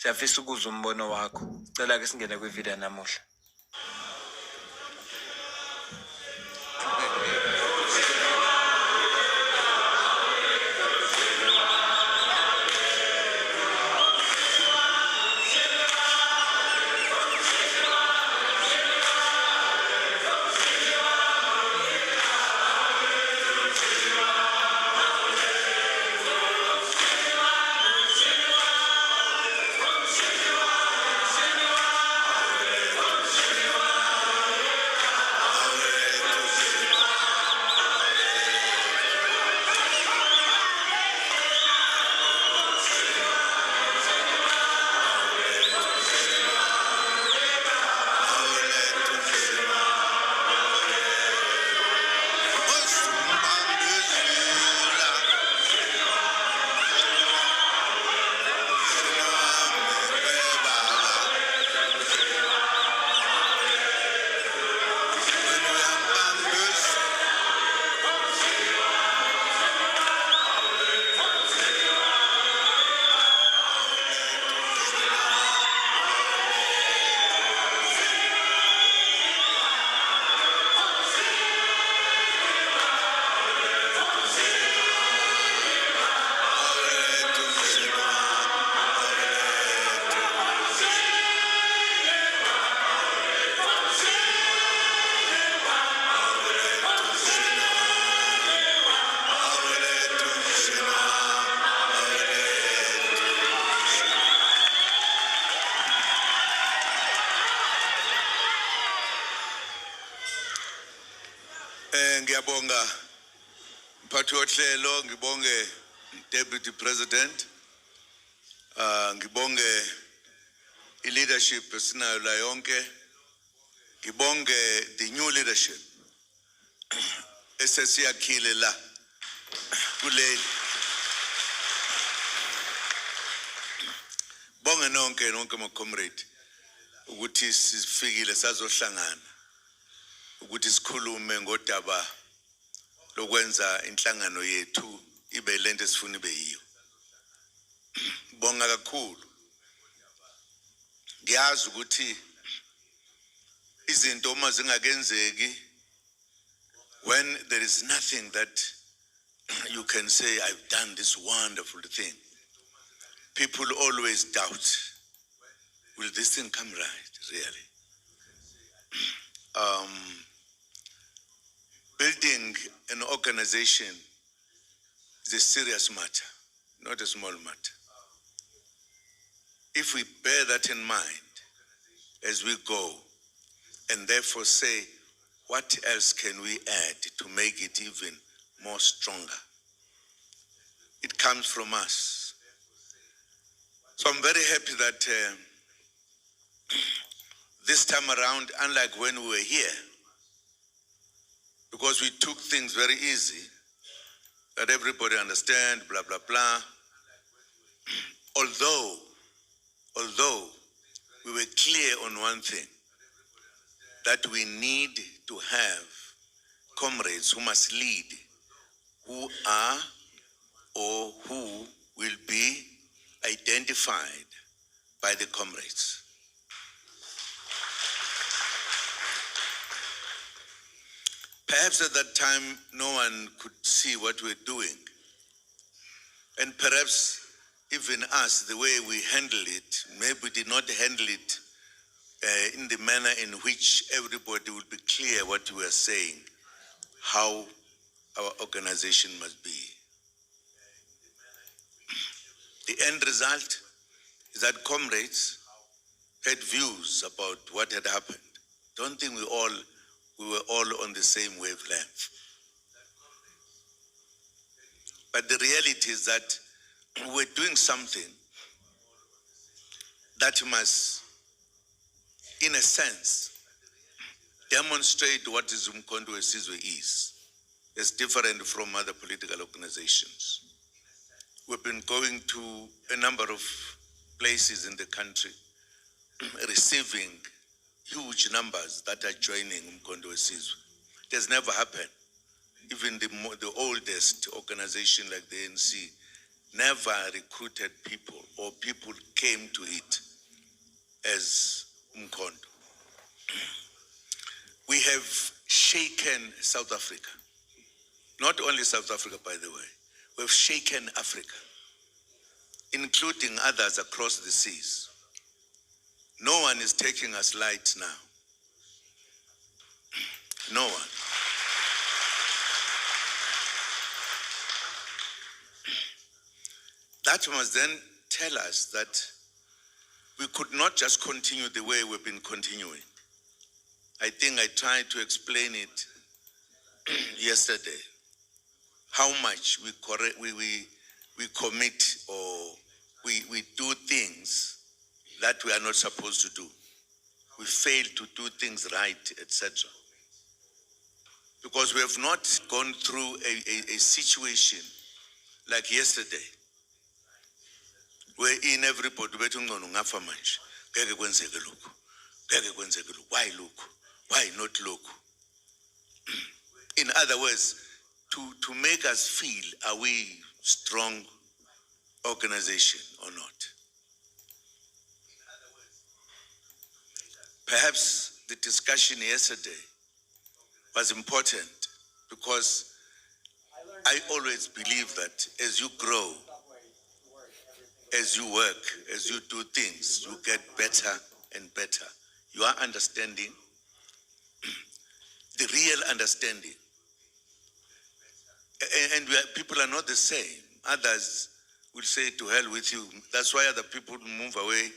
Siyafisa ukuzwa umbono wakho. Cela ke singene kwivideo namuhla. Ngiyabonga mphathi wohlelo, ngibonge Deputy President, ngibonge leadership esinayo la yonke, ngibonge the new leadership esesiyakhile la kuleli. Bonge nonke ma comrade ukuthi sifikile sazohlangana ukuthi sikhulume ngodaba lokwenza inhlangano yethu ibe lento esifuna ibe yiyo. Bonga kakhulu. Ngiyazi ukuthi izinto uma zingakenzeki, when there is nothing that you can say, I've done this wonderful thing, people always doubt, will this thing come right, really? Building an organization is a serious matter, not a small matter. If we bear that in mind as we go, and therefore say, what else can we add to make it even more stronger? It comes from us. So I'm very happy that this time around, unlike when we were here, because we took things very easy, that everybody understand, blah, blah, blah. Although we were clear on one thing, that we need to have comrades who must lead, who are or who will be identified by the comrades. Perhaps at that time, no one could see what we're doing. And perhaps even us, the way we handle it, maybe we did not handle it in the manner in which everybody would be clear what we are saying, how our organization must be. The end result is that comrades had views about what had happened. Don't think we were all on the same wavelength. But the reality is that we're doing something that must, in a sense, demonstrate what Umkhonto weSizwe is. It's different from other political organizations. We've been going to a number of places in the country, receiving huge numbers that are joining Umkhonto weSizwe. It has never happened. Even the oldest organization like the ANC never recruited people or people came to it as Mkondo. We have shaken South Africa. Not only South Africa, by the way. We've shaken Africa, including others across the seas. No one is taking us light now. No one. That must then tell us that we could not just continue the way we've been continuing. I think I tried to explain it yesterday, how much we commit or we do things that we are not supposed to do. We fail to do things right, etc. Because we have not gone through a situation like yesterday, where in everybody, why look? Why not look? In other words, to make us feel, are we strong organization or not? Perhaps the discussion yesterday was important because I always believe that as you grow, as you work, as you do things, you get better and better. You are understanding, the real understanding. And people are not the same. Others will say, to hell with you. That's why other people move away,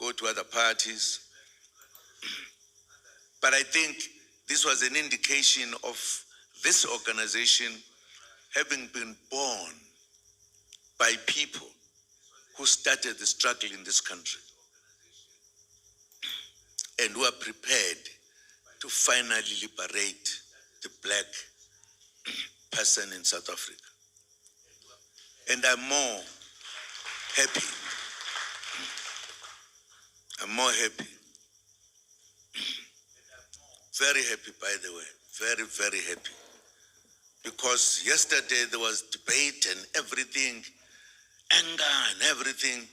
go to other parties. But I think this was an indication of this organization having been born by people who started the struggle in this country and who are prepared to finally liberate the black person in South Africa. And I'm more happy. I'm more happy. Very happy, by the way. Very, very happy. Because yesterday there was debate and everything, anger and everything.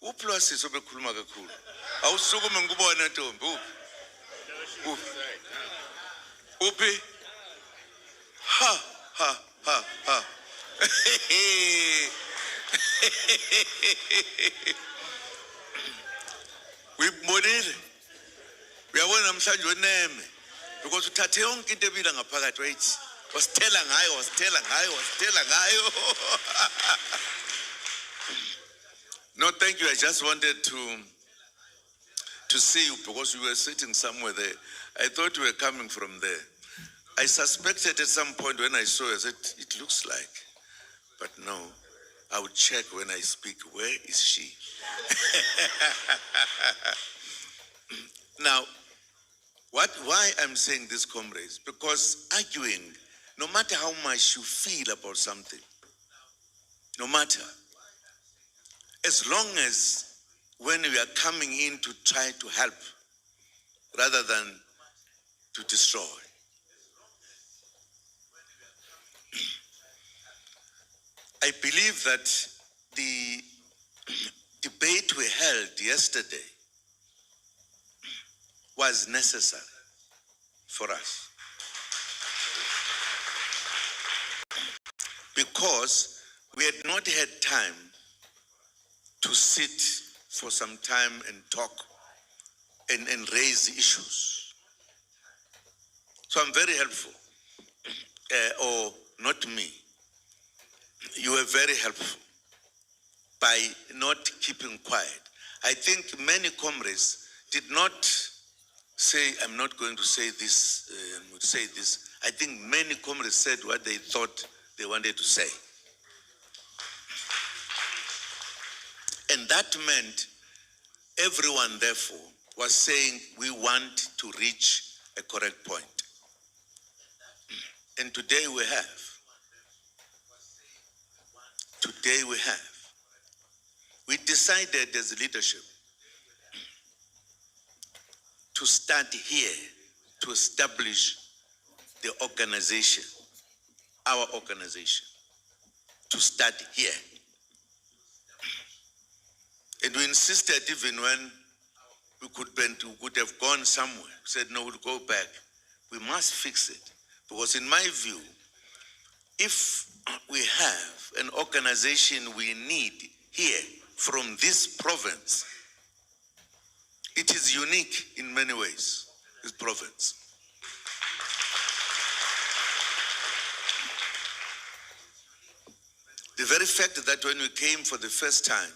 Uplus is obekhuluma kakhulu. Awusukume ngikubona Ntombi. Uphi? Ha ha ha ha. Uyibonile? Uyabona namhlanje weneme because uthathe yonke into ebila ngaphakathi wayithi wasithela ngayo. No, thank you. I just wanted to see you because you were sitting somewhere there. I thought you were coming from there. I suspected at some point when I saw you, I said, it looks like. But no, I would check when I speak, where is she? Now, why I'm saying this, comrades, because arguing, no matter how much you feel about something, no matter, as long as when we are coming in to try to help rather than to destroy. I believe that the debate we held yesterday was necessary for us. Because we had not had time to sit for some time and talk and raise issues. So I'm very helpful, or not me. You were very helpful by not keeping quiet. I think many comrades did not say, I'm not going to say this, say this. I think many comrades said what they thought they wanted to say. And that meant everyone, therefore, was saying we want to reach a correct point. And today we have. Today we have. We decided as leadership to start here to establish the organization, our organization, to start here. And we insisted even when we could have gone somewhere. We said, no, we'll go back. We must fix it. Because in my view, if we have an organization we need here from this province, it is unique in many ways, this province. The very fact that when we came for the first time,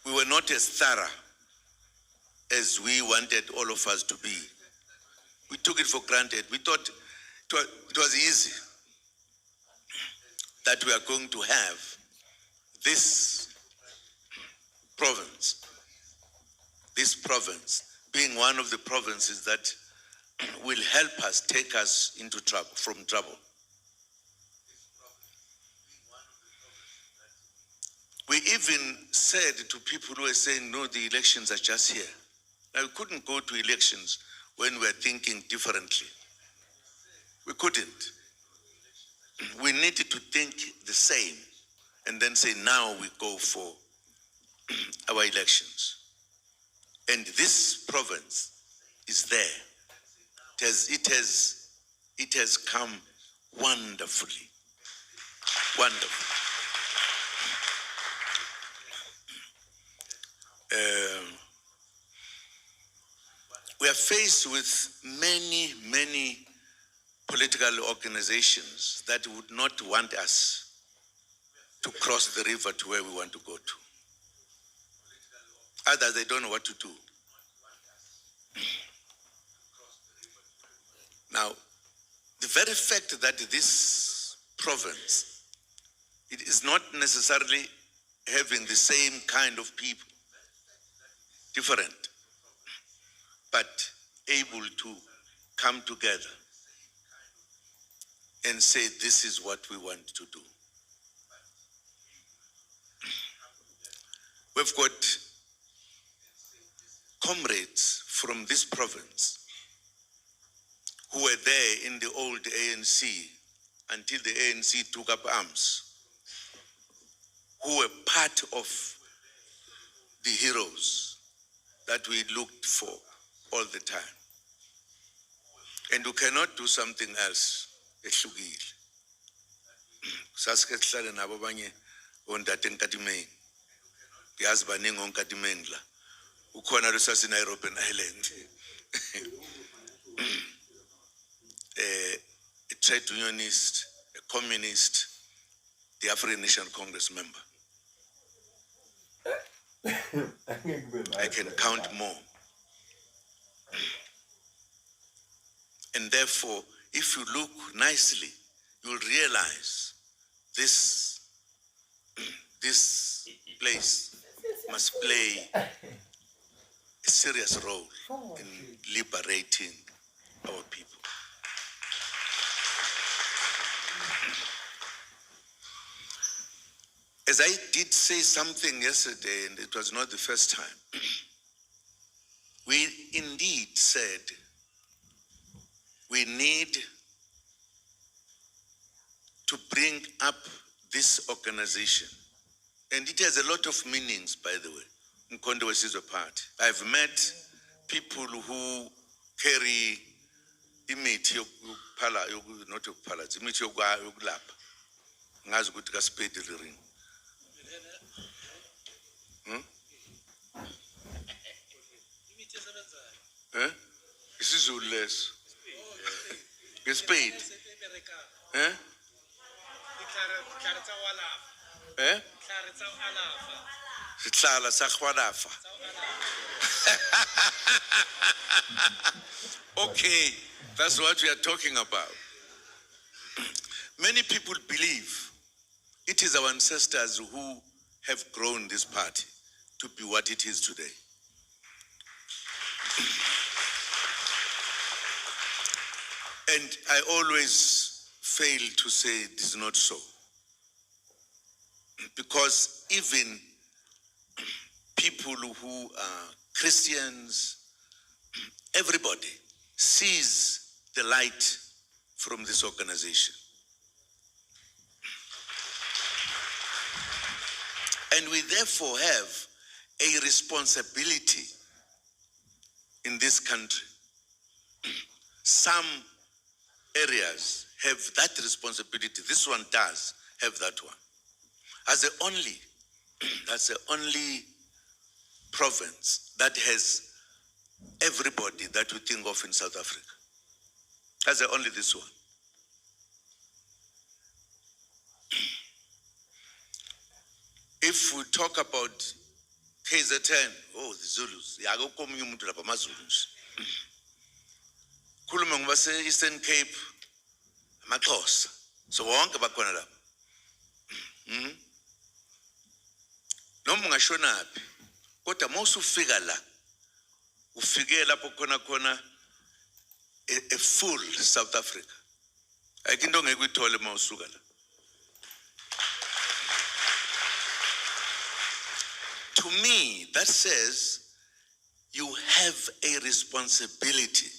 we were not as thorough as we wanted all of us to be. We took it for granted. We thought it was easy that we are going to have this province being one of the provinces that will help us, take us into trouble, from trouble. We even said to people who were saying, no, the elections are just here. Now, we couldn't go to elections when we were thinking differently. We couldn't. We needed to think the same and then say, now we go for our elections. And this province is there. It has come wonderfully. Wonderful. We are faced with many political organizations that would not want us to cross the river to where we want to go to. Others, they don't know what to do. Now, the very fact that this province, it is not necessarily having the same kind of people, different, but able to come together and say, this is what we want to do. We've got comrades from this province who were there in the old ANC until the ANC took up arms, who were part of the heroes that we looked for all the time. And we cannot do something else. Ehlukile. Sasike sihlale nabo abanye ondate eNkatimeng. Yazi baningi oNkatimeng la. Ukhona lo sasinayiRobben Island. A trade unionist, a communist, the African National Congress member. I can count more. And therefore, if you look nicely, you'll realize this place must play a serious role in liberating our people. As I did say something yesterday, and it was not the first time, we indeed said we need to bring up this organization. And it has a lot of meanings, by the way. Mkondo Wesizwe Party. I've met people who carry imithi yokuphala, not yokuphala, imithi yokulapha. Ngazi ukuthi kaSpade ring. Isizulu leso. Ngesipade. Sihlala sakhwalafa. Okay, that's what we are talking about. Many people believe it is our ancestors who have grown this party to be what it is today. And I always fail to say it is not so. Because even people who are Christians, everybody sees the light from this organization. And we therefore have a responsibility in this country. Some areas have that responsibility. This one does have that one. That's the only province that has everybody that we think of in South Africa. That's the only this one. If we talk about KZN, oh, the Zulus, yakokomunye umuntu lapha amaZulus. Khuluma ngibase Eastern Cape, amaXhosa. So wonke bakhona lapha. Noma ungashona phi, kodwa mawusufika la, ufike lapho khona a full South Africa. Ayikho into ongeke uyithole mawusuka la. To me, that says you have a responsibility.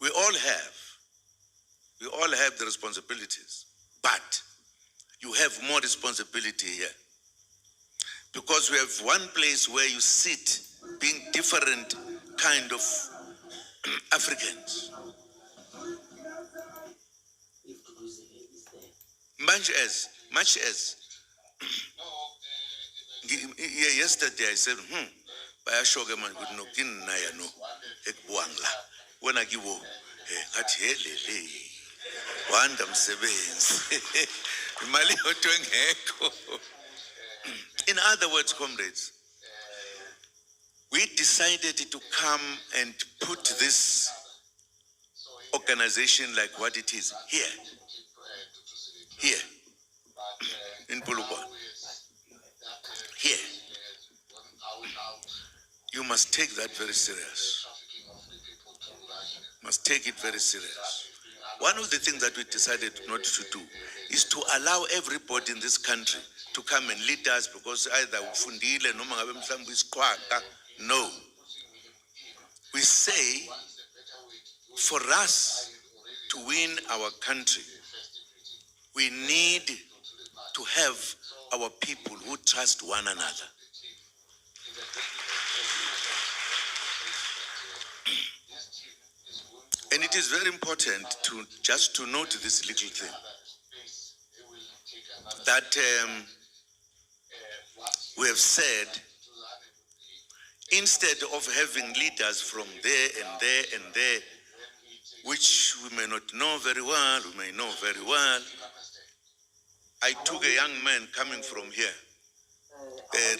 We all have the responsibilities, but you have more responsibility here. Because we have one place where you sit being different kind of Africans. Much as yesterday I said, bayashoke man ukuthi nokini naya no ekubuangla wena kibo ngathi helele wanda msebenzi imali yodwa engekho. In other words, comrades, we decided to come and put this organization like what it is here in Polokwane. Here, you must take that very serious. Must take it very serious. One of the things that we decided not to do is to allow everybody in this country to come and lead us because either ufundile noma ngabe mhlawumbe isiqhwaqa. No. We say for us to win our country, we need to have our people who trust one another. And it is very important to note this little thing, that we have said, instead of having leaders from there and there and there, which we may not know very well, we may know very well, I took a young man coming from here. There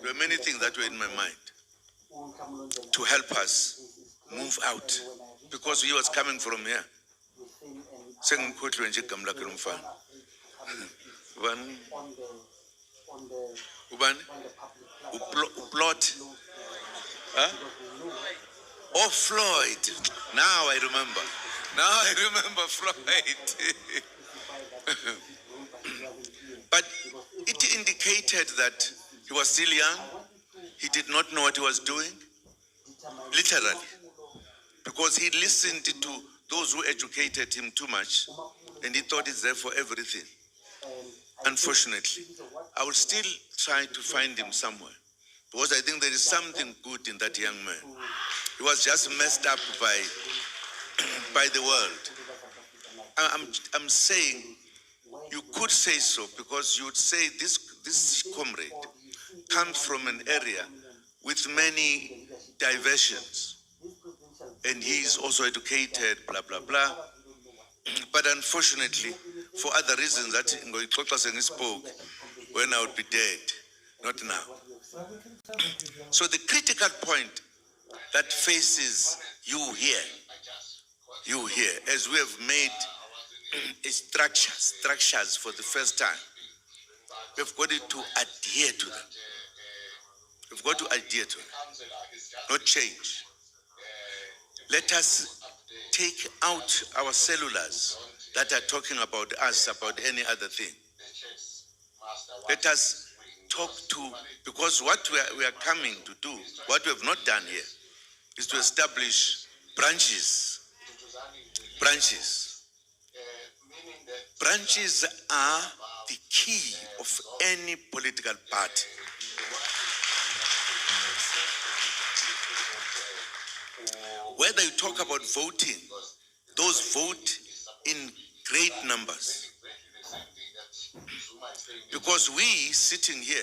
were many things that were in my mind to help us move out because he was coming from here. Plot. Huh? Oh, Floyd. Now I remember. Floyd. But it indicated that he was still young. He did not know what he was doing. Literally. Because he listened to those who educated him too much. And he thought it's there for everything. Unfortunately. I will still try to find him somewhere. Because I think there is something good in that young man. He was just messed up by the world. I'm saying, you could say so because you would say this comrade comes from an area with many diversions. And he is also educated, blah, blah, blah. But unfortunately, for other reasons that Ngoyi spoke, when I would be dead, not now. So the critical point that faces you here, as we have made structures for the first time, we've got to adhere to them. We've got to adhere to them, not change. Let us take out our cellulars that are talking about us, about any other thing. Let us talk to, because what we are coming to do, what we have not done here, is to establish branches. Branches are the key of any political party. Whether you talk about voting, those vote in great numbers. Because we sitting here,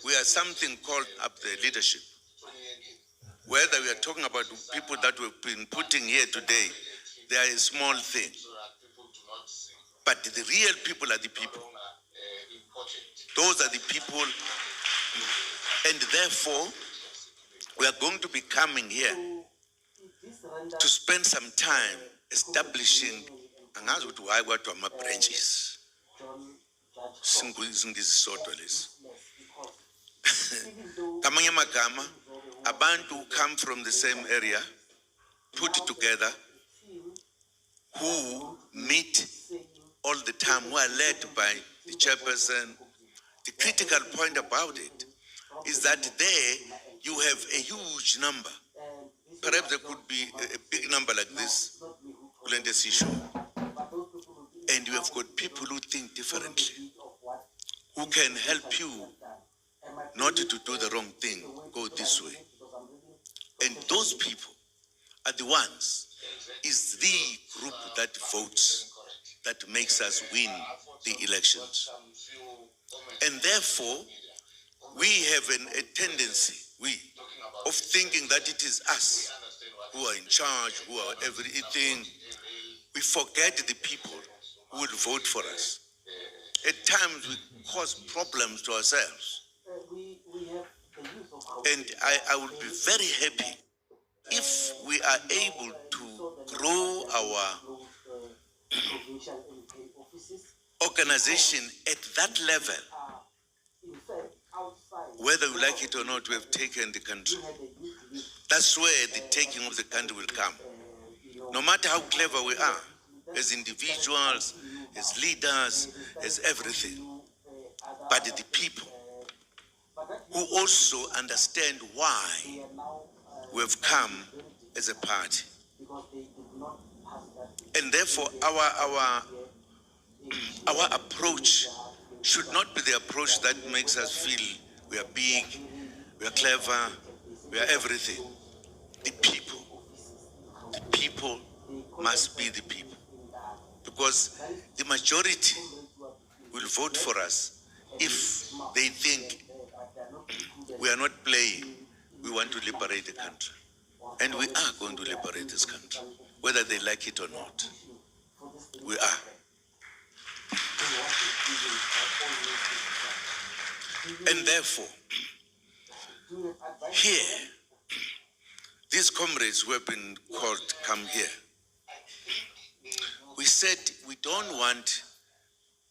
we are something called up the leadership. Whether we are talking about people that we've been putting here today, they are a small thing. But the real people are the people. Those are the people, and therefore, we are going to be coming here to spend some time establishing why what are my branches. Kamanye magama, abantu who come from the same area, put together, who meet all the time, who are led by the chairperson. The critical point about it is that there you have a huge number. Perhaps there could be a big number like this, Glenda's issue. And you have got people who think differently, who can help you not to do the wrong thing, go this way. And those people are the ones, is the group that votes, that makes us win the elections. And therefore, we have a tendency, of thinking that it is us who are in charge, who are everything. We forget the people who will vote for us. At times, we cause problems to ourselves. And I will be very happy if we are able to grow our organization at that level. Whether we like it or not, we have taken the country. That's where the taking of the country will come. No matter how clever we are, as individuals, as leaders, as everything. But the people who also understand why we have come as a party. And therefore, our approach should not be the approach that makes us feel we are big, we are clever, we are everything. The people must be the people. Because the majority will vote for us if they think we are not playing, we want to liberate the country. And we are going to liberate this country, whether they like it or not. We are. And therefore, here, these comrades who have been called come here, we said we don't want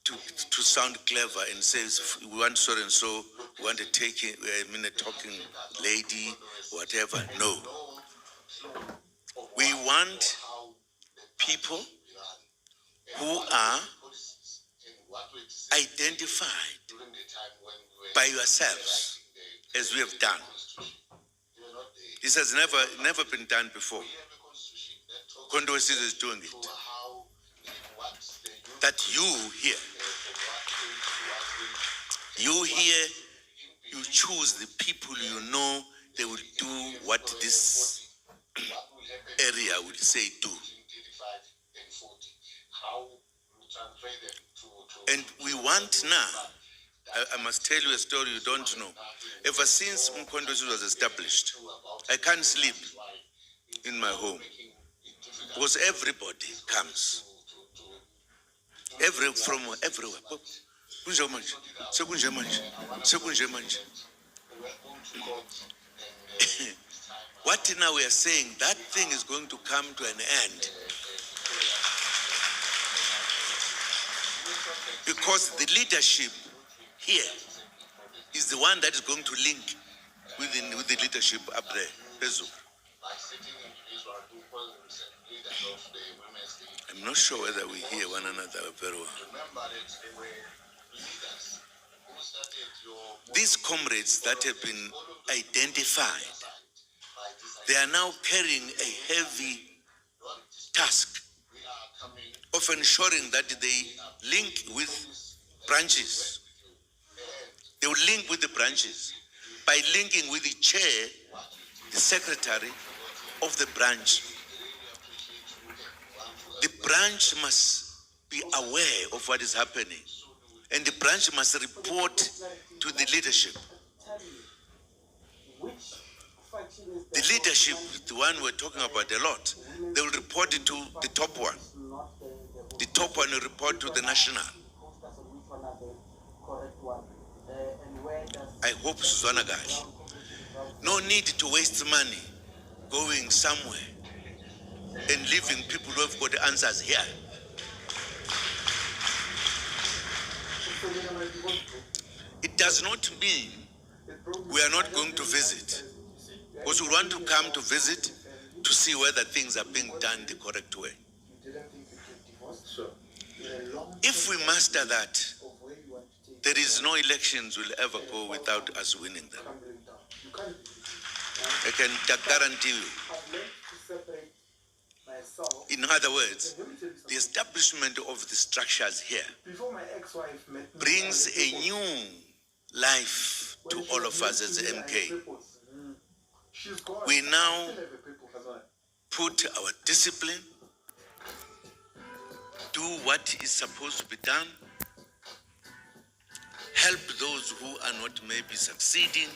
to sound clever and say we want so and so, we want a talking lady, whatever. No. We want people who are identified by yourselves, as we have done. This has never been done before. Kondo is doing it. That you here, you choose the people you know they will do what this area will say do. And we want now, I must tell you a story you don't know. Ever since Mkondo was established, I can't sleep in my home because everybody comes. From everywhere. What now we are saying, that thing is going to come to an end. Because the leadership here is the one that is going to link with the leadership up there. I'm not sure whether we hear one another very well. These comrades that have been identified, they are now carrying a heavy task of ensuring that they link with branches. They will link with the branches by linking with the chair, the secretary of the branch. The branch must be aware of what is happening, and the branch must report to the leadership. The leadership, the one we're talking about a lot, they will report it to the top one. The top one will report to the national. I hope Suzana Gash. No need to waste money going somewhere and leaving people who have got the answers here. It does not mean we are not going to visit, because we want to come to visit to see whether things are being done the correct way. If we master that, there is no elections will ever go without us winning them. I can guarantee you. In other words, the establishment of the structures here brings a new life to all of us as MK. We now put our discipline, do what is supposed to be done, help those who are not maybe succeeding.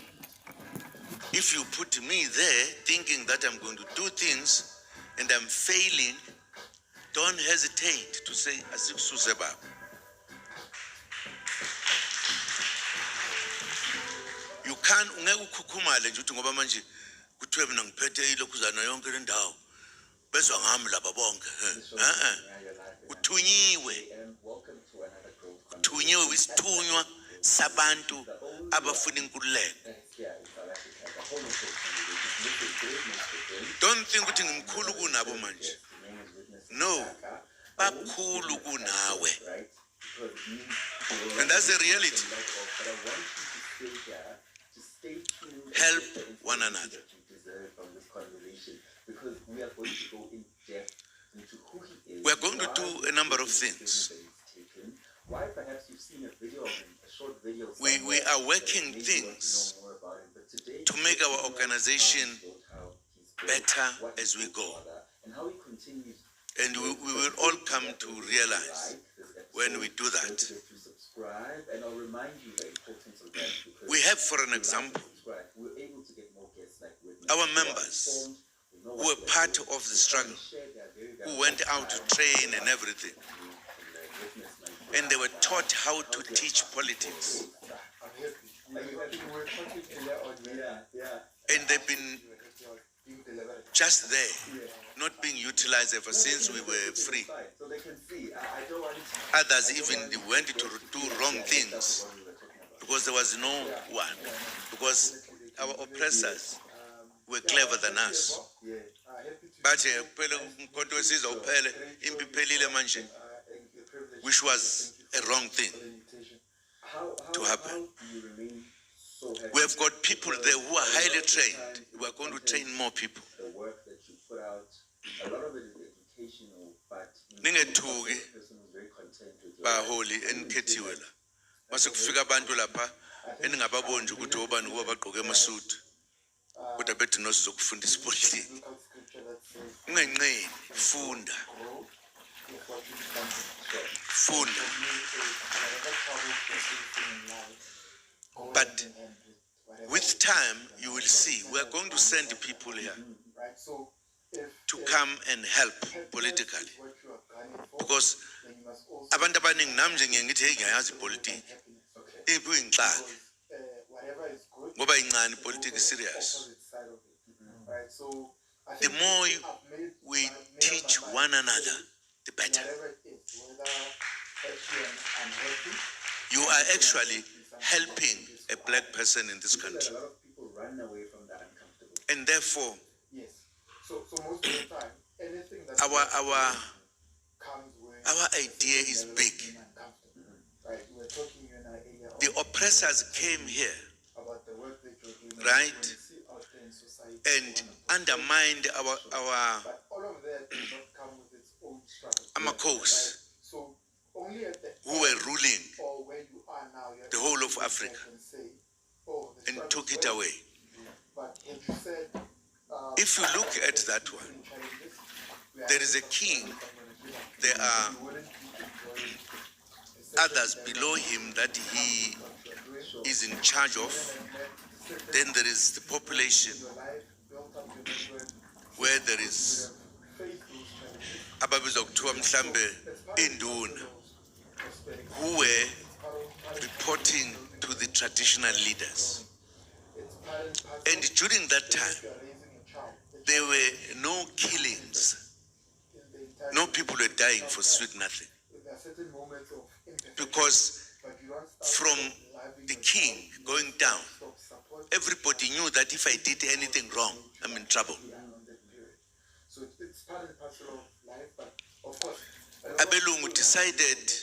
If you put me there thinking that I'm going to do things and I'm failing, don't hesitate to say asikusuzeba. You can't ungekukhukhumale nje uthi ngoba manje kuthiwe mina ngiphethe ilokhuzana yonke le ndawo bezwa ngami laba bonke. Uthunyiwe wisithunywa sabantu abafuna inkululeko. Don't think ukuthi ngimkhulu kunabo manje. No, bakhulu kunawe. And that's the reality. Help one another. We are going to do a number of things. We are working things to make our organization better as we go. And we will all come to realize when we do that. We have, for an example, our members who were part of the struggle, who went out to train and everything. And they were taught how to teach politics. And they've been just there, not being utilized ever since we were free. Others even went to do wrong things because there was no one, because our oppressors were clever than us. But which was a wrong thing to happen. We have got people there who are highly trained. We are going to train more people. Ningethuki baholi enikhethiwe la. Mase kufika abantu lapha eningababoni nje ukuthi obani kuba bagqoke amasuit. Kodwa bethi nosizokufundisa ipolitiki. Ungenqeni, funda. Funda. But with time, you will see we are going to send people here to come and help politically. Because abantu abaningi nami nje ngithi hey ngiyazi politics. Ipuyingxaki. Ngoba incane politics is serious. The more we teach one another, the better. You are actually helping a black person in this country. And therefore, most of the time, anything that our idea is big. The oppressors came here, right, and undermined our cause, who were ruling the whole of Africa and took it away. If you look at that one, there is a king, there are others below him that he is in charge of. Then there is the population where there is ababizwa kuthiwa mhlambe induna who were reporting to the traditional leaders. And during that time, there were no killings. No people were dying for sweet nothing. Because from the king going down, everybody knew that if I did anything wrong, I'm in trouble. Abelungu decided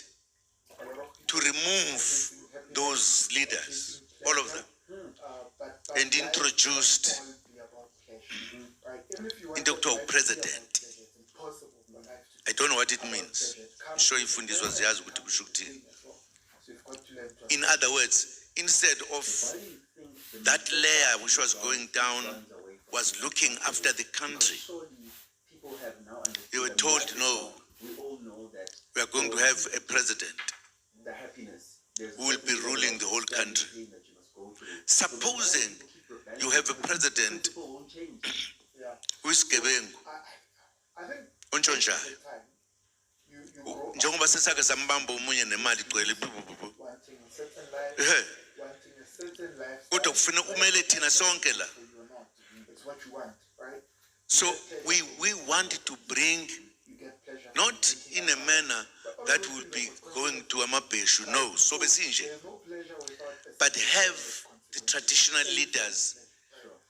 to remove those leaders, all of them, and introduced Dr. President. I don't know what it means. I'm sure if this was in other words, instead of that layer which was going down was looking after the country, they were told, no, we are going to have a president who will be ruling the whole country. Supposing you have a president who is Gebengu, Onchonja, njengoba sesake sambamba umunye nemali igcwele kodwa kufuna umele thina sonke la. So we wanted to bring, not in a manner that will be going to Amabeshu, no, so besinje, but have the traditional leaders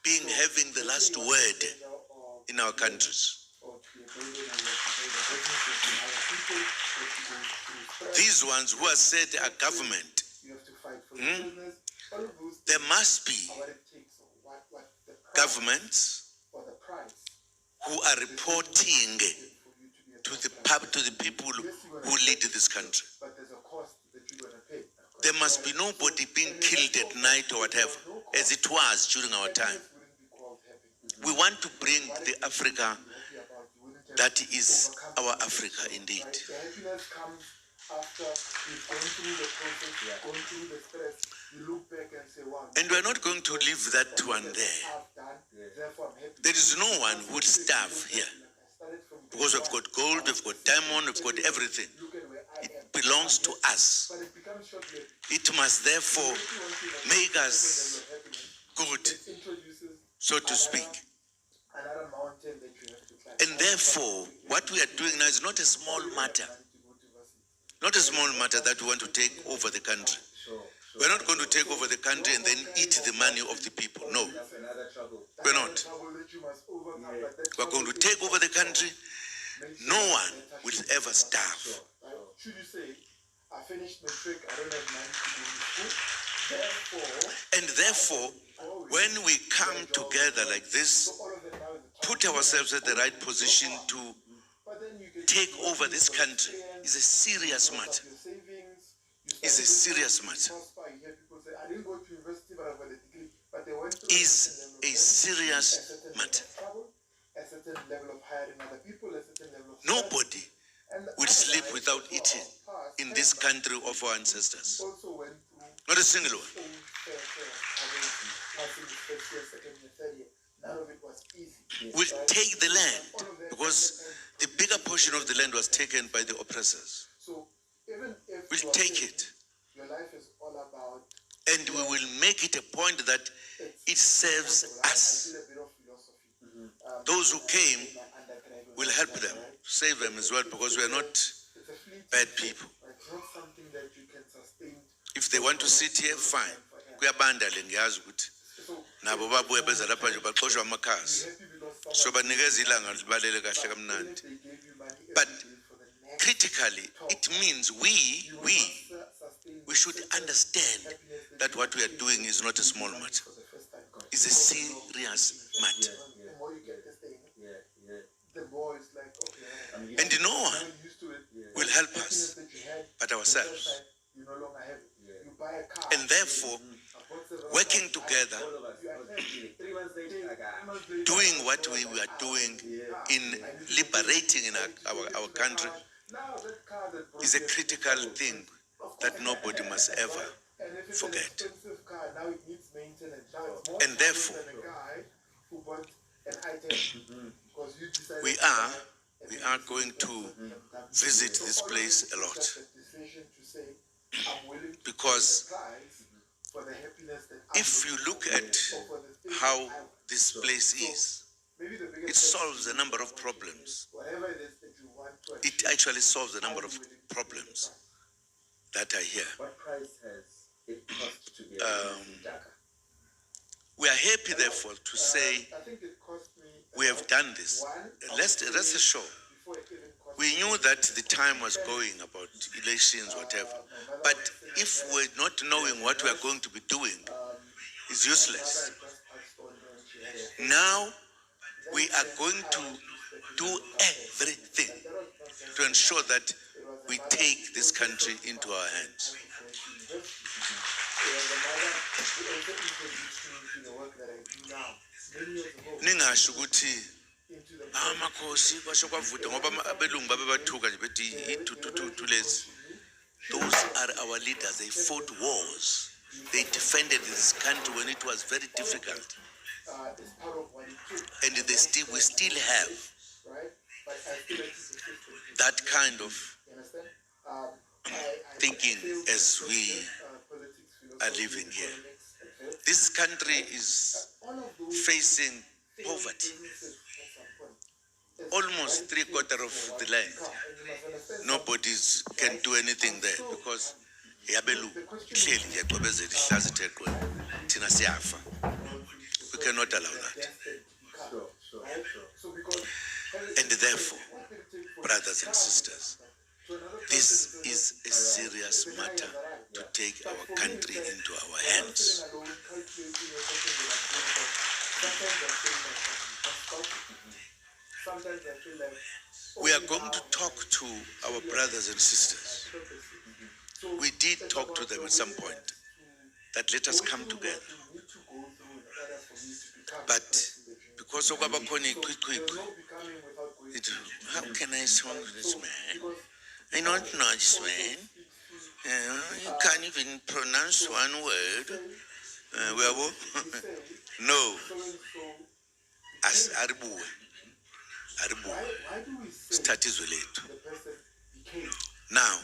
having the last word in our countries. These ones who are said are government, there must be governments who are reporting to the people who lead this country. There must be nobody being killed at night or whatever, as it was during our time. We want to bring the Africa that is our Africa indeed. The happiness comes after you've gone through the process, gone through the stress, you look back and say, wow. And we're not going to leave that one there. There is no one who would starve here. Because we've got gold, we've got diamond, we've got everything. It belongs to us. It must therefore make us good, so to speak. And therefore, what we are doing now is not a small matter. Not a small matter that we want to take over the country. We're not going to take over the country and then eat the money of the people. No. We're not. We're going to take over the country. No one will ever starve. Should you say, I finished my trick, I don't have money to go to school. And therefore, when we come together like this, put ourselves at the right position to take over this country is a serious matter. Is a serious matter. Is a serious matter. Nobody will sleep without eating in this country of our ancestors. Not a single one. We'll take the land because the bigger portion of the land was taken by the oppressors. We'll take it. And we will make it a point that it serves us. Those who came will help them, save them as well, because we are not bad people. If they want to sit here, fine. Kuyabandala ngiyazi ukuthi nabo babuye beza lapha nje baxoshwa amakhasi. So banikeza ilanga libalele kahle kamnandi. But critically, it means we should understand that what we are doing is not a small matter. It's a serious matter. And no one will help us but ourselves. buy a car. And therefore, working together, doing what we are doing in liberating in our country is a critical thing that nobody must ever forget. And therefore, we are going to visit this place a lot, because if you look at how this place is, it solves a number of problems. It actually solves a number of problems that are here. What price has it cost to get Dhaka? We are happy, therefore, to say we have done this. Rest assured, we knew that the time was going about elections, whatever. But if we're not knowing what we are going to be doing, it's useless. Now, we are going to do everything to ensure that we take this country into our hands. Ningasho ukuthi amakhosi basho kwavuda ngoba abelungu babebathuka nje bethi lezi. Those are our leaders. They fought wars. They defended this country when it was very difficult. And we still have that kind of thinking as we are living here. This country is facing poverty. Almost 3/4 of the land. Nobody can do anything there because we cannot allow that. And therefore, brothers and sisters, this is a serious matter to take our country into our hands. We are going to talk to our brothers and sisters. We did talk to them at some point that let us come together. But because of our how can I song this man? I don't know this man. You can't even pronounce one word. No. As Aribu. Start is related. Now,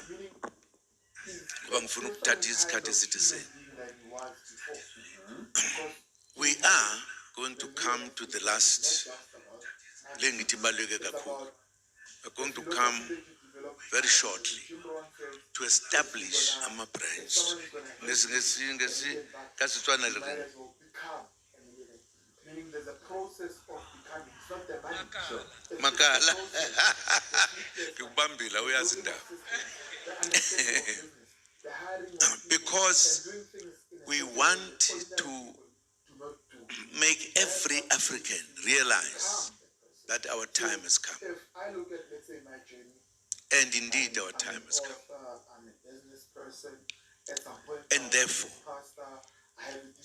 we are going to come to the last. We're going to come very shortly to establish a branch. Meaning there's a process of becoming. It's not the money. Makala. Because we want to make every African realize that our time has come. If I look at, let's say, my journey, and indeed our time has come. I'm a business person. At some point, and therefore,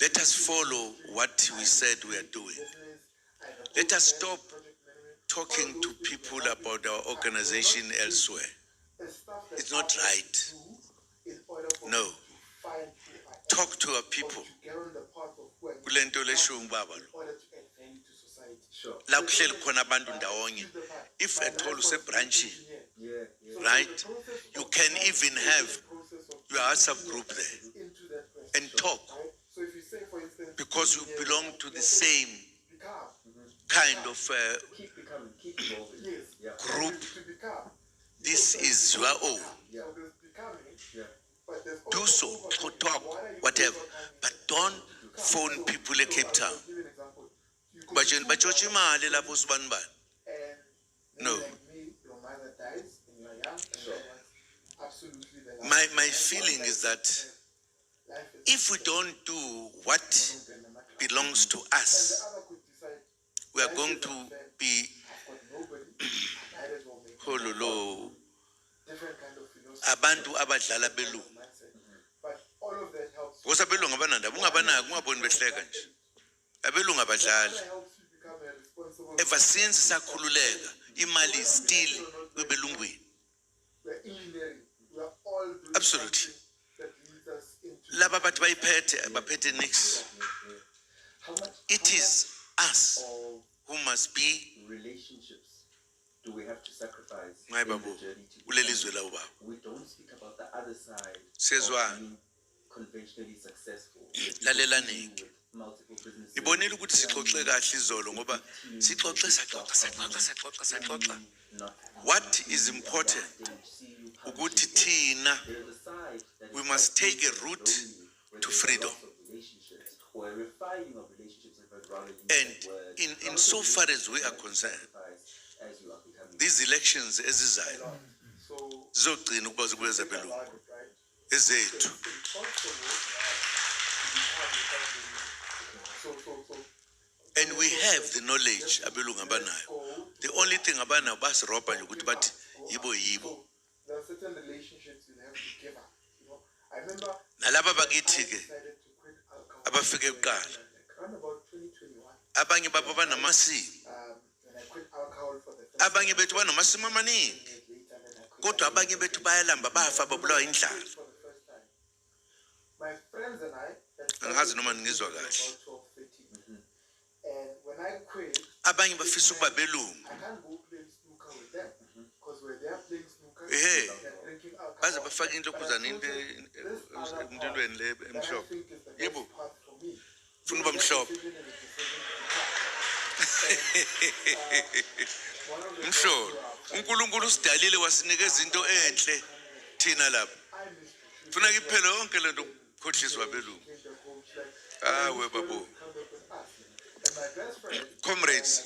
let us follow what we said we are doing. Let us stop talking to people about our organization elsewhere. It's not right. No. Talk to our people. If at all say branching, right? You can even have your WhatsApp group there and talk, because you belong to the same kind of group. This is your own. Do so, talk, whatever, but don't phone people in Cape Town. No. My feeling is that if we don't do what belongs to us, we are going to be abantu abadlala belu. Because abelungu abanandaba ungabanaki ungaboni behleka nje. Abelungu abadlali. helps you become a responsible. Ever since sakhululeka imali is still kwebelungwini. We're engineering. We are all doing Absolutely. something that leads us into. Laba bathi bayiphethe baphethe nix. How much It is us of who must be relationships do we have to sacrifice Ngai in the babu journey to kulelizwe la ubaba. we don't speak about the other side Siyezwana. of being conventionally successful. where people Lalelani. deal with multiple businesses, Ibonile ukuthi sixoxe families, kahle izolo ngoba sixoxe saxoxa. What is important ukuthi thina we must take a route to freedom. And in so far as we are concerned, these elections ezizayo So, zizogcina ukuba zibuye zabelungu right? ezethu. It's impossible to become so. And we have the knowledge abelungu abanayo. The only thing abanayo basirobha nje ukuthi bathi yibo. So, there are certain relationships you have to give up. You know, I remember Nalaba I bakithi ke decided to quit alcohol. abafike kuqala. Around about 2021. Abanye babo banamasiko. When I quit alcohol for the first Abanye bethu banamasimo amaningi. years later, then I quit Kodwa abanye bethu bayalamba bafa babulawa indlala. for the first time. My friends and I had Angazi noma started ngizwa about kahle. 12, 13. And when I quit, Abanye bafisa ukuba belungu. I can't go play snooker with them because when they are playing snooker, Ehhe. they're drinking alcohol. Baze bafaka But I intokozana told them, this other path emntwelweni le that I emhlophe. think is the best Yebo. path for me. Funa uba mhlophe. Decision is a decision to take. One of the girls Mhlolo. who are- uNkulunkulu usidalile wasinikeza into enhle thina lapha. I miss you. Funa iphele yonke lento ukukhohlisa abelungu. Came back home, she's like, Ah, "When we you babu. come back with us." And my best friend Comrades,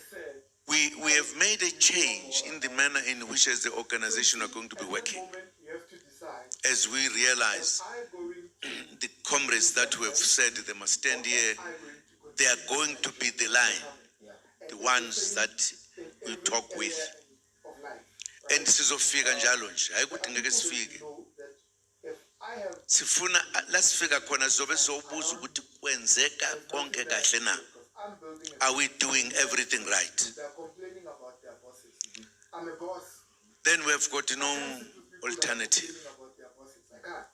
said, we have made a change in the manner in which as the organization are going to be at that working. moment, you have to decide, As we realize am I going to the comrades that who have said they must stand here, they are going to be the line, the ones that we talk with. And sizofika njalo nje hayi ukuthi ngeke sifike. Sifuna la sifika khona sizobe sizobuza ukuthi kwenzeka konke kahle na. Are we doing everything right? They're complaining about their bosses. I'm a boss. Then we have got no alternative. Complaining about their bosses. I can't.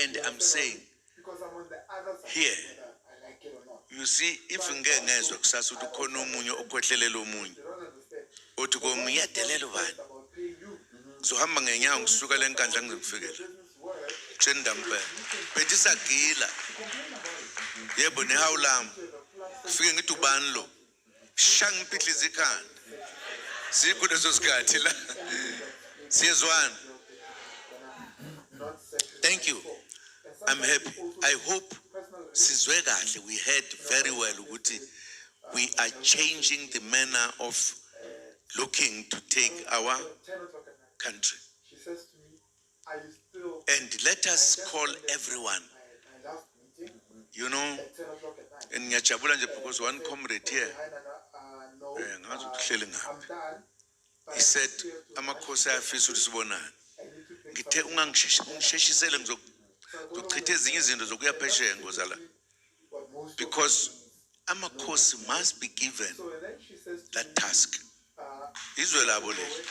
And I'm saying Because I'm on the other side. Here. Whether I like it or not. you see, if ngeke ngezwe kusasa ukuthi khona omunye okhwehlelela omunye They don't understand. uthi komunye yadelela ubani About paying you. ngizohamba ngenyawo ngisuka le nkandla ngize ngifikele Business work. kushendambe bethi sagila yebo nehawu lami kufike ngithi ubani lo shanga impihliza ikhanda sikho leso sikhathi la siyezwana. Thank you. I'm happy. I hope sizwe kahle we heard very well ukuthi we are changing the manner of looking to take our 10 o'clock at night. country. She says to me, are you still And let us call everyone, my last meeting you know, at 10 o'clock at night? and ngiyajabula nje because one comrade here, No, ngazi ukuhleli ngaphi. I'm done. But He said, amakhosi ayafisa ukuthi sibonane. I need to pick Ngithe ungisheshisele ngizochitha ezinye izinto zokuya phesheya ngozala what most of because amakhosi must be given So and then she says to that me, task. Izwe labo leli.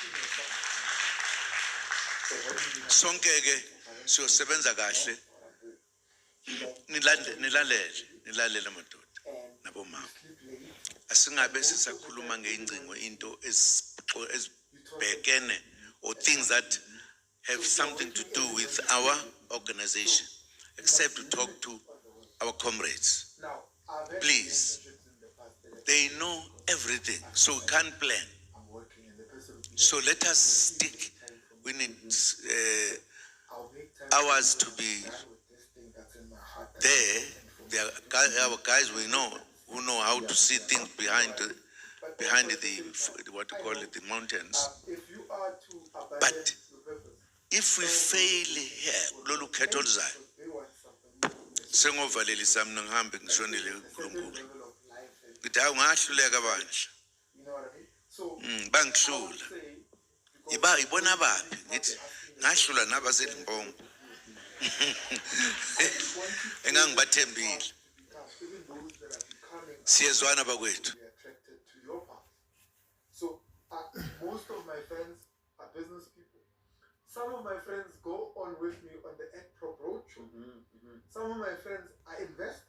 Sonke ke siyosebenza kahle. Nilalele madoda nabomama. Asingabe sisakhuluma ngeingcingo into ezibhekene or things that have something to do with our organization, except to talk to our comrades. now, I've had Please. relationships in the past that They know everything, so we can't plan. I'm working and the person will be So let us stick. We need I'll make time hours to be with this thing that's in my heart. there. There are our guys we know who know how to see things behind the what you call it, the mountains. If you are to abandon But your purpose, if we fail here, lolu khetho oluzayo, they want something sengovalelisa mina ngihambe ngishonele certain uNkulunkulu. level of life and Ngithi hawu ngahluleka bandla. you know what I mean? So Bangihlula. say Ibona baphi ngithi ngahlula nabaseLimpopo. engangibathembile. even those that are becoming Siyezwana bakwethu. be attracted to your path. So most of my friends are business people. Some of my friends go on with me on the Act Prop Roadshow. Some of my friends are investors.